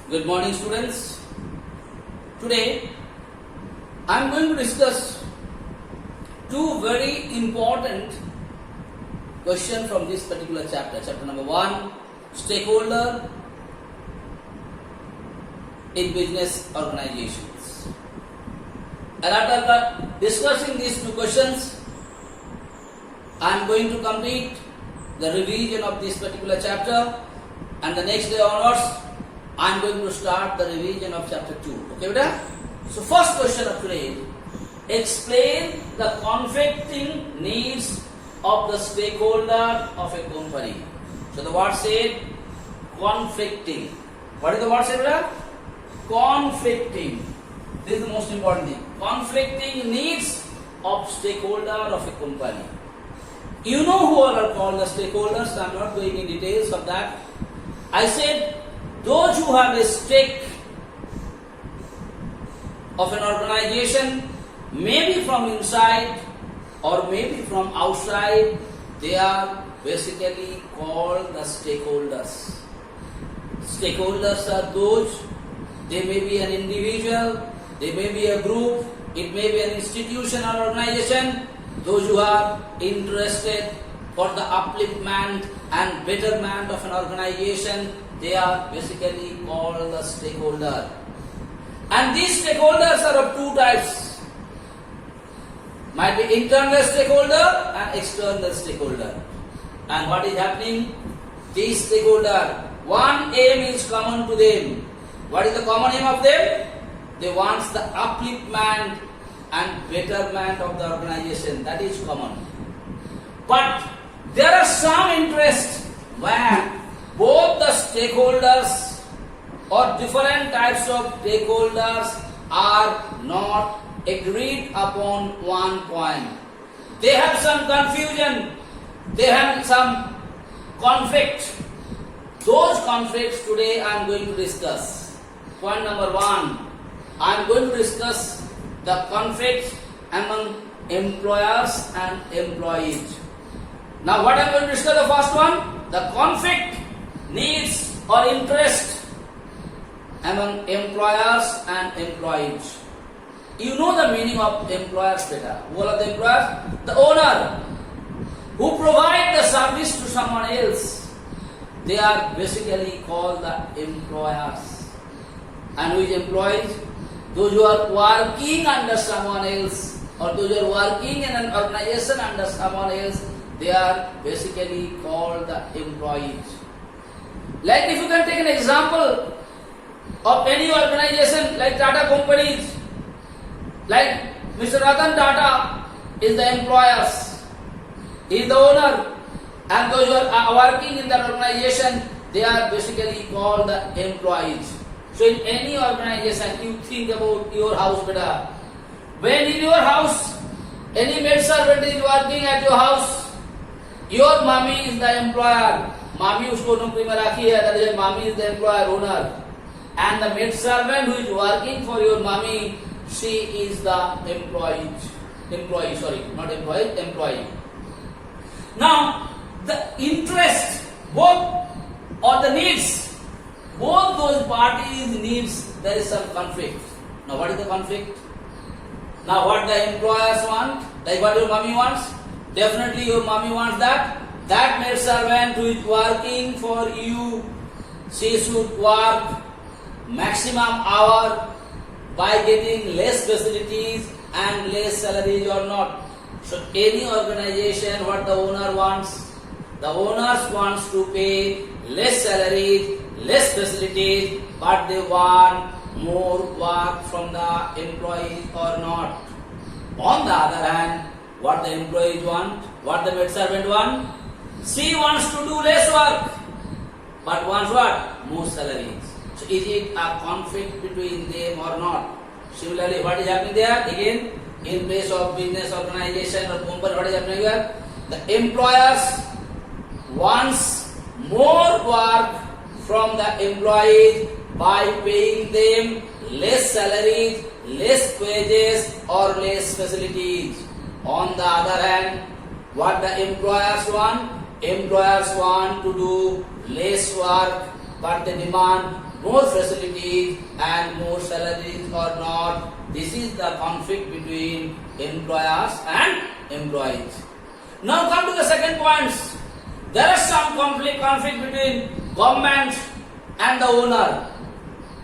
Good morning, students. Today I am going to discuss two very important questions from this particular chapter. Chapter number 1, stakeholder in business organizations. And after discussing these two questions, I am going to complete the revision of this particular chapter, and the next day onwards I am going to start the revision of chapter 2. Okay, beta? So first question of today, explain the conflicting needs of the stakeholder of a company. So the word said conflicting. What is the word said, beta? Conflicting. This is the most important thing. Conflicting needs of stakeholder of a company. You know who are called the stakeholders. I am not going in details of that. I said those who have a stake of an organization, maybe from inside or maybe from outside, they are basically called the stakeholders. Stakeholders are those, they may be an individual, they may be a group, it may be an institution or organization, those who are interested for the upliftment and betterment of an organization, they are basically called the stakeholder. And these stakeholders are of two types. Might be internal stakeholder and external stakeholder. And what is happening? These stakeholder, one aim is common to them. What is the common aim of them? They want the upliftment and betterment of the organization. That is common. But there are some interests where both the stakeholders or different types of stakeholders are not agreed upon one point. They have some confusion, they have some conflict. Those conflicts today I am going to discuss. Point number 1, I am going to discuss the conflict among employers and employees. Now what I am going to discuss the first one? The conflict, needs or interest among employers and employees. You know the meaning of employers, beta. What are the employers? The owner who provide the service to someone else. They are basically called the employers. And who is employees? Those who are working under someone else, or those who are working in an organization under someone else, they are basically called the employees. Like if you can take an example of any organization like Tata companies, like Mr. Ratan Tata is the employers, he is the owner, and those who are working in that organization, they are basically called the employees. So in any organization, you think about your house, beta. When in your house, any maid servant is working at your house, your mommy is the employer. Mommy usko नौकरी में रखी है, that is why mommy is the employer owner. And the maid servant who is working for your mommy, she is the employee. Employee. Now, the interest, both or the needs, both those parties needs, there is some conflict. Now what is the conflict? Now what the employers want, like what your mommy wants, definitely your mommy wants that maid servant who is working for you, she should work maximum hour by getting less facilities and less salaries or not. So any organization, what the owner wants, the owners wants to pay less salaries, less facilities, but they want more work from the employees or not. On the other hand, what the employees want, what the maid servant want, she wants to do less work, but wants what? More salaries. So is it a conflict between them or not? Similarly, what is happening there? Again, in place of business organization or company, what is happening here? The employers wants more work from the employees by paying them less salaries, less wages or less facilities. On the other hand, what the employers want? Employers want to do less work, but they demand more facilities and more salaries or not. This is the conflict between employers and employees. Now come to the second points. There is some conflict between government and the owner.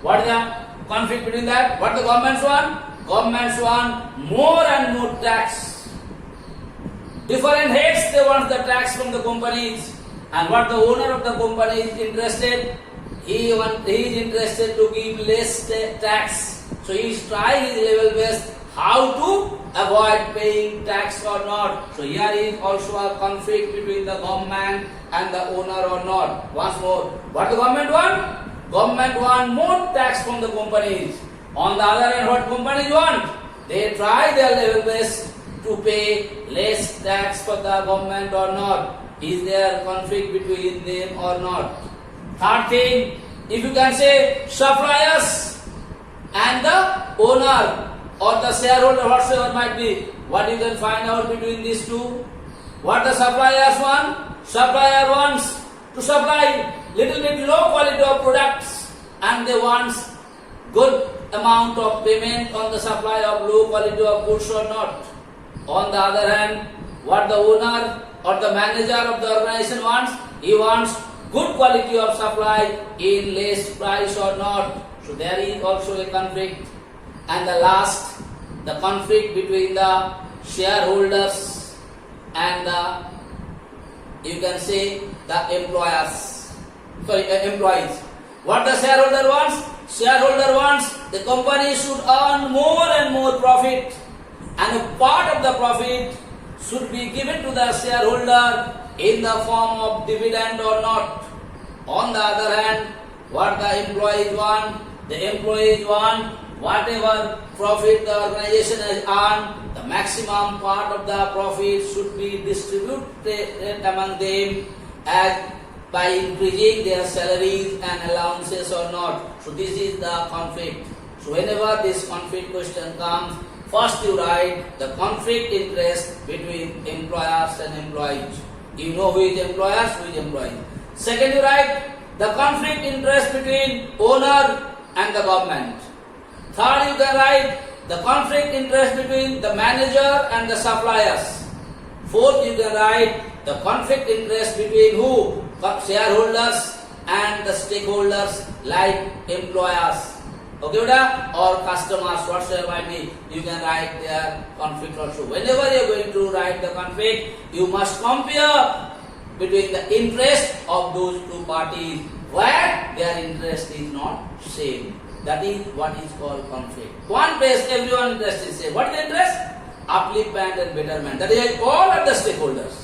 What is the conflict between that? What the governments want? Governments want more and more tax. Different heads, they want the tax from the companies. And what the owner of the company is interested, he is interested to give less tax. So he is trying his level best how to avoid paying tax or not. So here is also a conflict between the government and the owner or not. Once more, what the government want? Government want more tax from the companies. On the other hand, what companies want? They try their level best to pay less tax for the government or not. Is there conflict between them or not? Third thing, if you can say suppliers and the owner or the shareholder, whatsoever might be, what you can find out between these two? What the suppliers want? Supplier wants to supply little bit low quality of products and they want good amount of payment on the supply of low quality of goods or not. On the other hand, what the owner or the manager of the organization wants, he wants good quality of supply in less price or not. So there is also a conflict. And the last, the conflict between the shareholders and the, you can say, the employees. What the shareholder wants? Shareholder wants the company should earn more and more profit, and a part of the profit should be given to the shareholder in the form of dividend or not. On the other hand, what the employees want? The employees want whatever profit the organization has earned, the maximum part of the profit should be distributed among them as by increasing their salaries and allowances or not. So this is the conflict. So whenever this conflict question comes, first you write the conflict interest between employers and employees. You know who is employers, who is employees. Second you write the conflict interest between owner and the government. Third you can write the conflict interest between the manager and the suppliers. Fourth you can write the conflict interest between who? Shareholders and the stakeholders like employers. Okay, or customers, whatsoever might be, you can write their conflict also. Whenever you are going to write the conflict, you must compare between the interest of those two parties where their interest is not same. That is what is called conflict. One place everyone interest is same. What is the interest? Upliftment and betterment. That is like all of the stakeholders.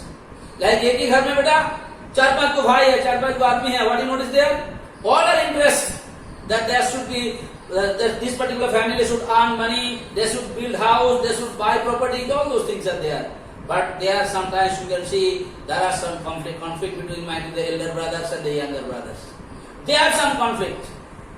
Like एक ही घर में बेटा 4-5 को भाई है, 4-5 को आदमी है. What do you notice there? All are interest that there should be that this particular family should earn money, they should build house, they should buy property. All those things are there. But there sometimes you can see there are some conflict between the elder brothers and the younger brothers. They have some conflict.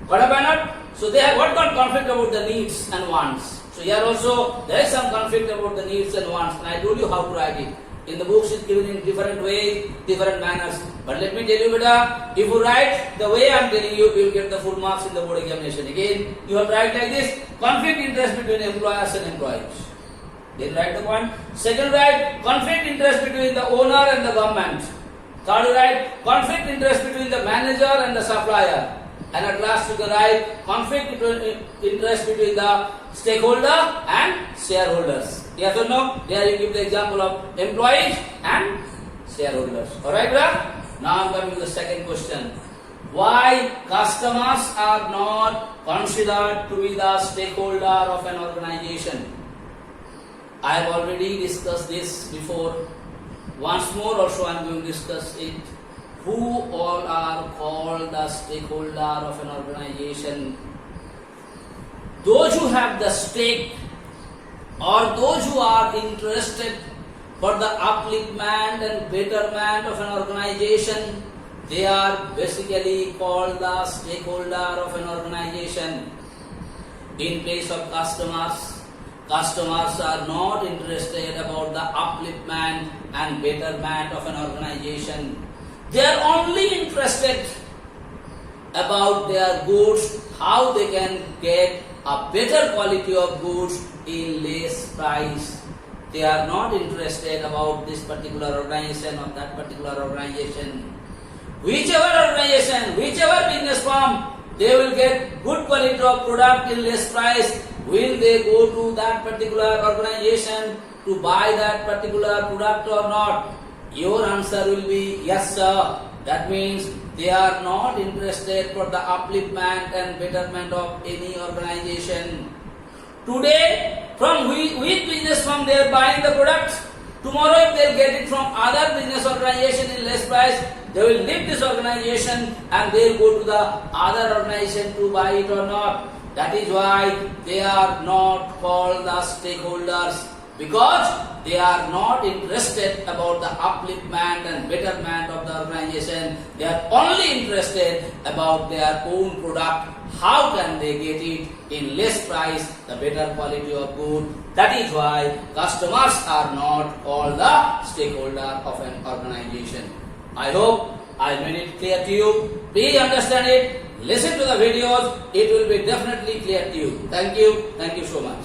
What about not? So they have what kind of conflict about the needs and wants. So here also there is some conflict about the needs and wants. And I told you how to write it. In the books it's given in different ways, different manners. But let me tell you, beta, if you write the way I am telling you, you will get the full marks in the board examination. Again, you have to write like this: conflict interest between employers and employees. Then write the point. Second, write conflict interest between the owner and the government. Third, write conflict interest between the manager and the supplier. And at last you can write conflict interest between the stakeholder and shareholders. Yes or no? There you give the example of employees and shareholders. Alright, brother? Now I am coming to the second question. Why customers are not considered to be the stakeholder of an organization? I have already discussed this before. Once more also I am going to discuss it. Who all are called the stakeholder of an organization? Those who have the stake or those who are interested for the upliftment and betterment of an organization, they are basically called the stakeholder of an organization. In case of customers, customers are not interested about the upliftment and betterment of an organization. They are only interested about their goods, how they can get a better quality of goods in less price. They are not interested about this particular organization or that particular organization. Whichever organization, whichever business firm, they will get good quality of product in less price. Will they go to that particular organization to buy that particular product or not? Your answer will be yes, sir. That means they are not interested for the upliftment and betterment of any organization. Today, from which business firm they are buying the products? Tomorrow, if they get it from other business organization in less price, they will leave this organization and they will go to the other organization to buy it or not. That is why they are not called the stakeholders, because they are not interested about the upliftment and betterment of the organization. They are only interested about their own product. How can they get it in less price, the better quality of good? That is why customers are not called the stakeholder of an organization. I hope I made it clear to you. Please understand it. Listen to the videos. It will be definitely clear to you. Thank you. Thank you so much.